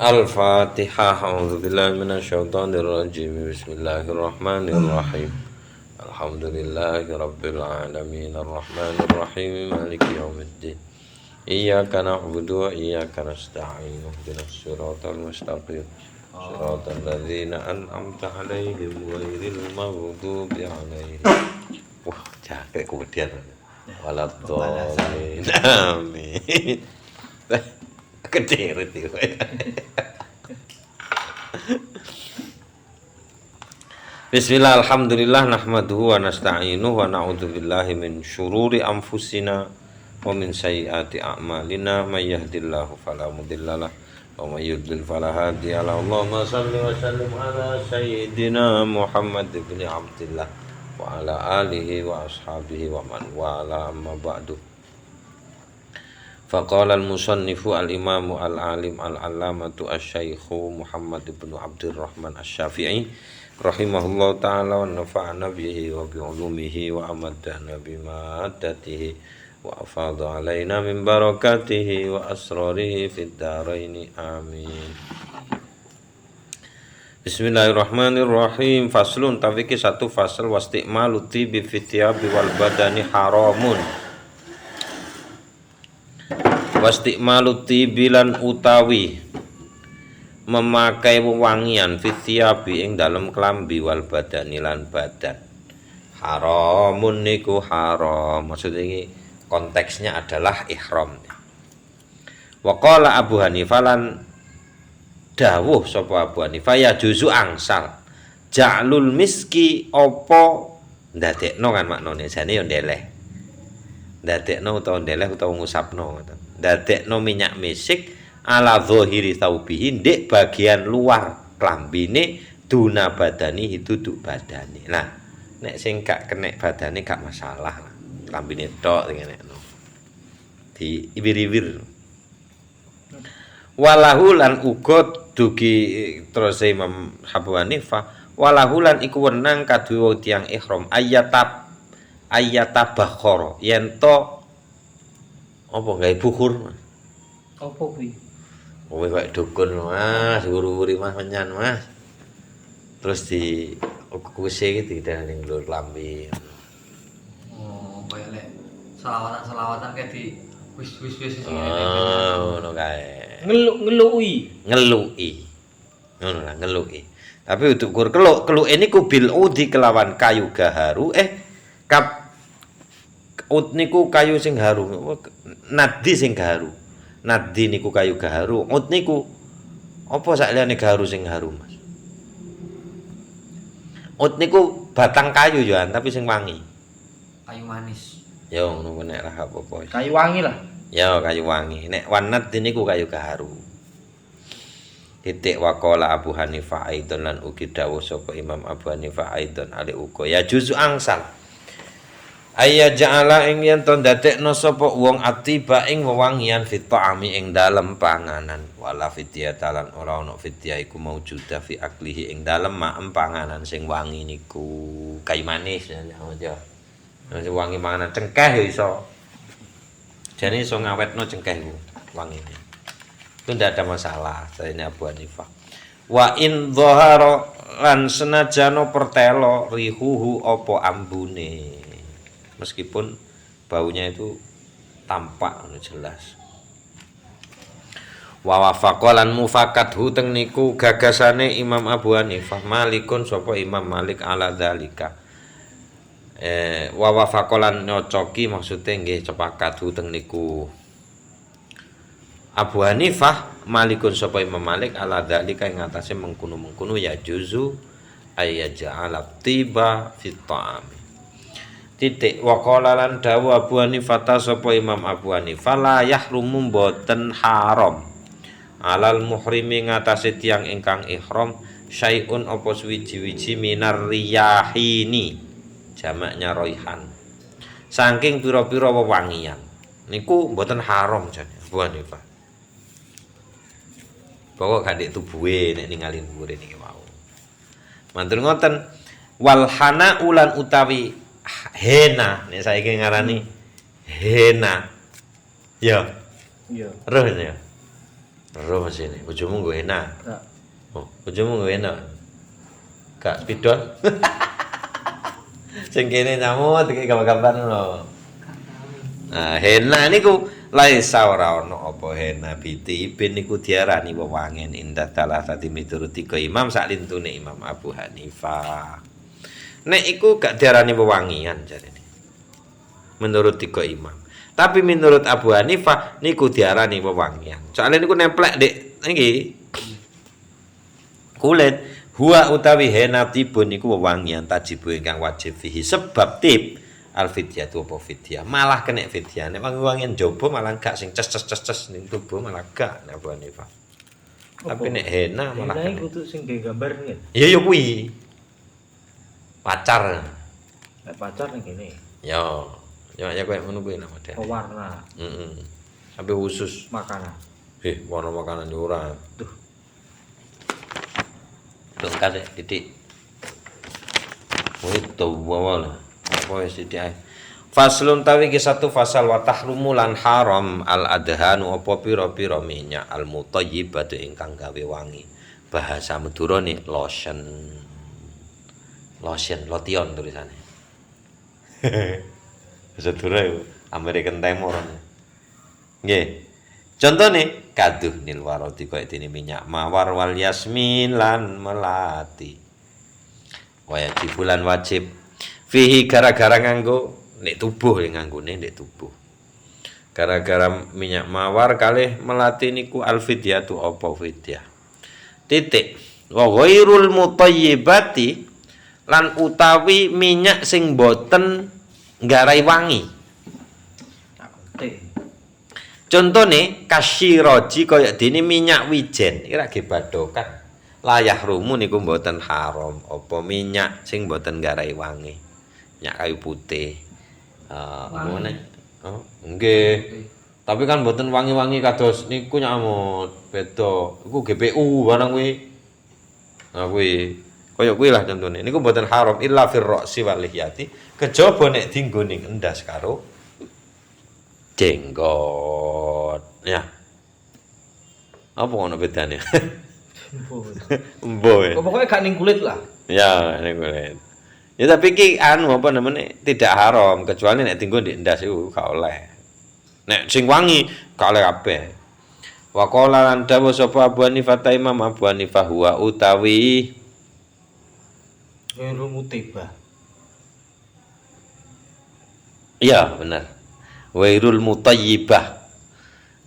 Al-Fatihah. A'udzubillahi minasyaitonir rajim. Bismillahirrahmanirrahim. Alhamdulillahi rabbil alamin arrahmanir rahim maliki yaumiddin. Iyyaka na'budu wa iyyaka nasta'in. Ihdinas siratal mustaqim. Siratal ladzina an'amta 'alaihim ghairil maghdubi 'alaihim. Wah, cakek kemudian. Waladhdallin. Amin. Keceret itu. Bismillah, alhamdulillah, nahmaduhu wa nasta'inuhu wa na'udzu billahi min syururi anfusina wa min sayyiati a'malina. May yahdihillahu fala mudhillalah wa may yudlil fala hadiyalah. Allahumma shalli wa sallim ala sayyidina Muhammad ibn Abdillah wa ala alihi wa ashabihi wa man wala, amma ba'du. Faqala al-musannifu al-imamu al-alim al-allamatu asy-syaikhu Muhammad ibn Abdurrahman asy-Syafi'i rahimahullahu ta'ala wa nafa'ana bihi wa bi'ulumihi wa amadana bimaddatihi wa afadha alaina min barakatihi wa asrarihi fid dharaini amin. Bismillahirrahmanirrahim. Faslun, tafiki satu fasal. Wasti'malu tibi fityabi wal badani haramun. Wasti'malu tibilan utawi memakai wewangian fityabi ing dalem klambi wal badani lan badan haramun niku haram. Maksudnya ini konteksnya adalah ihram. Wa qala Abu Hanifah lan dawuh sapa Abu Hanifah ya juzu angsal ja'lul miski apa ndadekno kan maknane jane ya ndeleh ndadekno utawa ndeleh utawa ngusapno ngoten. Ndadekno minyak misik ala zahiri thaubihi ndek bagian luar klambine duna badani duduk badane. Nah, nek sing gak kenek badane gak masalah. Klambine tok ngenekno. Di ibir-ibir. Walahu lan uga dugi terus Imam Abu Hanifah, walahu lan iku wenang kaduwe tiyang ihram ayatabakhara yen to apa gawe bukur. Apa kuwi? Kowe kok dukun Mas, guru-guru Mas menyan Mas. Terus di kuse iki ning lur lambi. Oh, kaya lek selawatan kayak di wis Ngono kae. ngeluki. Ngono lah, ngeluki. Tapi untuk kur keluk ini ku bil udi kelawan kayu gaharu ut niku kayu sing haru, nadi sing gaharu. Nadi niku kayu gaharu, ut niku apa sakliyane gaharu sing haru, Mas? Ut niku batang kayu ya, tapi sing wangi. Kayu manis. Ya ngono nek lah apa-apa. Kayu wangi lah. Ya kayu wangi. Nek wanat niku kayu gaharu. Titik waqala Abu Hanifah aidon lan ugi dawuh sapa Imam Abu Hanifah aidon ale uga ya juzu angsal. Ayya ja'ala ing yen to ndadekno sapa wong atiba ing wewangian fit ta'ami ing dalem panganan wala fidyatalan ora ana fidyah iku maujuda fi aklihi ing dalem maem panganan sing wangi niku kayu manis ya. Sing wangi panganan cengkeh ya iso. Jane iso ngawetno cengkeh iku wangine. Itu ndak ada masalah sayane Abu Hanifah. Wa in dhahara lan senajano pertelo rihuhu apa ambune. Meskipun baunya itu tampak jelas. Wa wafaqalan mufakathu teng niku gagasane Imam Abu Hanifah Malikun sapa Imam Malik ala dzalika. Wa wafaqalan nyocoki maksude nggih cepakathu teng niku Abu Hanifah Malikun sapa Imam Malik ala dzalika ing atase mengkono-mengkono ya juzu ayyaja'ala tiba fit ta'am. Titik waqala lan dawu Abu Hanifah sapa Imam Abu Hanifah la yahrumu boten haram alal muhrimi ngatasi tiang ingkang ihram syai'un apa suwiji-wiji minar riyahini jamaknya roihan saking pira-pira wewangian niku boten haram jane Abu Hanifah. Pokok gandek tubuhe nek ningali dhuwure niki wau. Mantur ngoten wal hana ulan utawi hena nek saiki ngarani hena ya Iya. roh ya Ro mesine. Bojomu nggo enak. Enggak. Oh, bojomu nggo enak. Gak spidol. Sing kene nyamut iki gambar-gambar lho. Nah, henna niku laisa ora ono apa henna biti ibn niku diarani wewangen indah salasati miturut tiga imam sak lintune Imam Abu Hanifah. Nek iku gak diarani wewangian jarene. Menurut tiga imam. Tapi menurut Abu Hanifah niku diarani wewangian. Soalnya niku nemplek dek iki kulit huwa utawi henatibun niku wewangian tajibu ingkang wajib fihi sebab tip al fidyah tu apa fidyah malah kena fidyah nek wangian jaba malah gak sing ces ning tubuh malah gak nek Abu Hanifah. Tapi nek hena malah Hena kena. kudu sing nggawe gambar ngene. Iya yo kuwi. Pacar. Nek pacar ning kene. Yo. Ya koyo ngono kuwi lah model. Pewarna Heeh. Sampai khusus. makanan. Warna makanan yo ora. Duh. Dongkal titik. Itu wae. Apa wis titik ae. Faslun tawi iki satu fasal wa tahrumu lan haram al adhanu apa pira-pira minyak al mutayyibatu ingkang gawe wangi. Bahasa Madurane lotion. Lotion tulisane. Bahasa Madura American Time ora. Nggih. Contone kaduh nil waroti kaya dene minyak mawar wal yasmin lan melati. Wajib bulan wajib fihi gara-gara nganggo nek tubuh nganggone nek tubuh. Gara-gara minyak mawar kalih melati niku al fidyatu apa fidyah. Titik. Wa ghairul mutayyibati lan utawi minyak sing boten nggarai wangi. Tak penting. Contone kasyiraji kaya dene minyak wijen, iki ra gebadokan. Layah rumu niku mboten haram apa minyak sing mboten nggarai wangi. Minyak kayu putih. Ngene. Oh, nggih. Tapi kan mboten wangi-wangi kados niku nyamut. Beda. Iku GPU barang kuwi. Nah kuwi kaya kuwi lah contone. Niku mboten haram illa fir ra'si wal lihyati. Kejaba nek dienggo ning endas karo jenggot. Ya. Apa ngono bedane? Embo. Pokoknya gak ning kulit lah. Ya, ning kulit. Ya tapi iki anu apa namanya tidak haram kecuali nek dienggo di endas iku gak oleh. Nek sing wangi gak oleh kabeh. Wa qala lan dawuh sapa Abu Hanifah Imam Abu Hanifah huwa utawi Ghairul mutibah. iya bener. Wairul mutayyibah.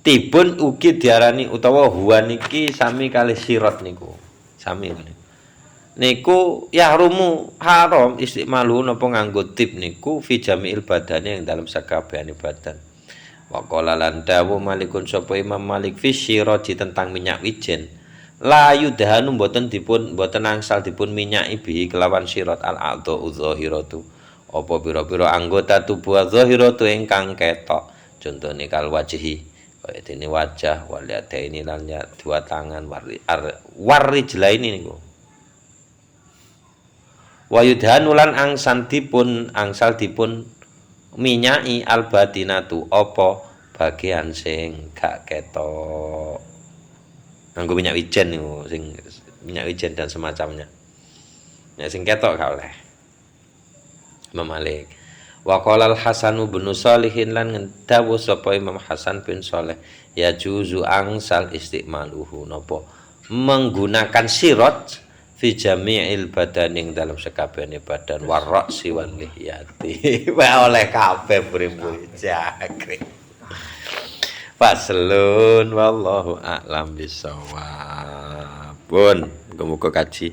Tibun ugi diarani utawa huwa niki sami kalih sirat niku. Sami niku. Niku yahrumu haram istimalu napa nganggo tib niku fi jami'il badani yang dalam sakabehane badan. Wa qala lan dawu Malikun sapa Imam Malik fi syirati tentang minyak wijen. La yudhanu mboten angsal dipun minyaki bihi kelawan sirat al-a'dha udzahiratu. Apa pira-pira anggota tubuh zahiratu ingkang ketok. Contone kal wajhi kaya dene wajah wal yadaini lan dua tangan warijlaini niku. Wa yudhanu lan angsal dipun minyaki albatinatu apa bagian sing gak ketok. Nganggo minyak wijen niku sing minyak wijen dan semacamnya. Nek sing ketok gak oleh. Imam Malik. Wa qala al-Hasan bin Shalihin lan dawuh sapa Imam Hasan bin Shalih ya juzu angsal istimaluhu napa menggunakan sirat fi jami'il badaning dalam sekabehane badan warra'si wal lihyati. Wa oleh kabeh buri-buri jagre. Faslun wallahu a'lam bisawab. Pun muga-muga kaji